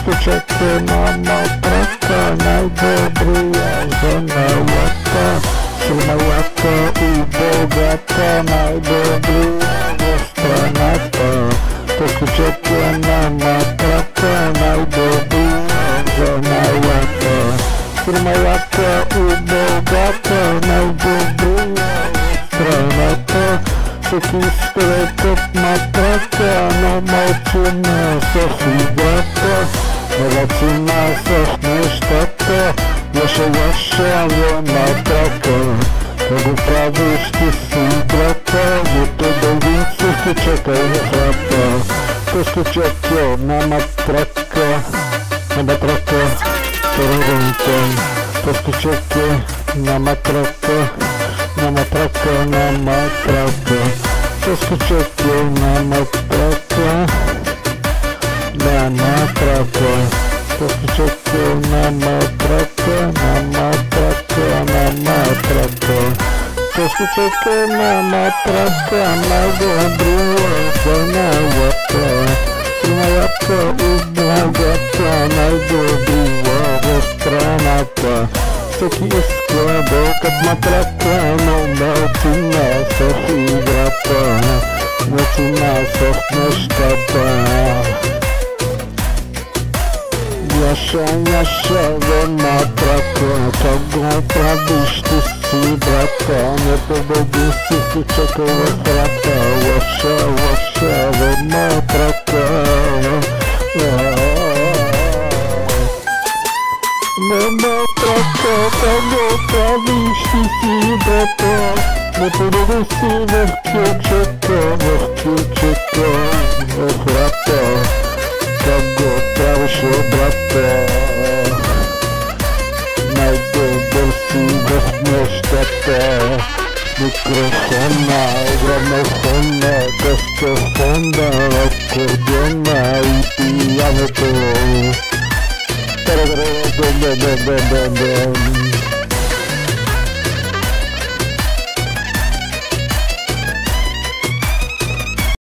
Тежкочете на матрака, най-добрия за налата. Силната и богата, най-добрия в страната. Тежкочете на матрака, най-добрия за налата. Силната и богата, най-добрия в страната. Всеки скелетът матрака, но малцина с играта, малцина с нещата, лъша матрака. Да го правиш ти си играта, нито дългинци ще чакай храта. Тежкочете на матрака, тарарунтен. Тежкочете на матрака, на матрака. Тежкочете на матрака, Тежкочете на матрака, Тежкочете на матрака, най-добрия за налата. Силната и богата, най-добрия в страната. Всеки иска белкът матрака, но малцина с играта, малцина с нещата. Яша в матрака, как го правиш ти си брата, не победи си ти чакай в храта. Лъша в матрака, на матрака, как го правиш ти си брата, не победи си в кючета, в храта. Как го правиш брата, най-добър си в нещата. Микрофона, грамофона, каскафона, акордеона и пияното.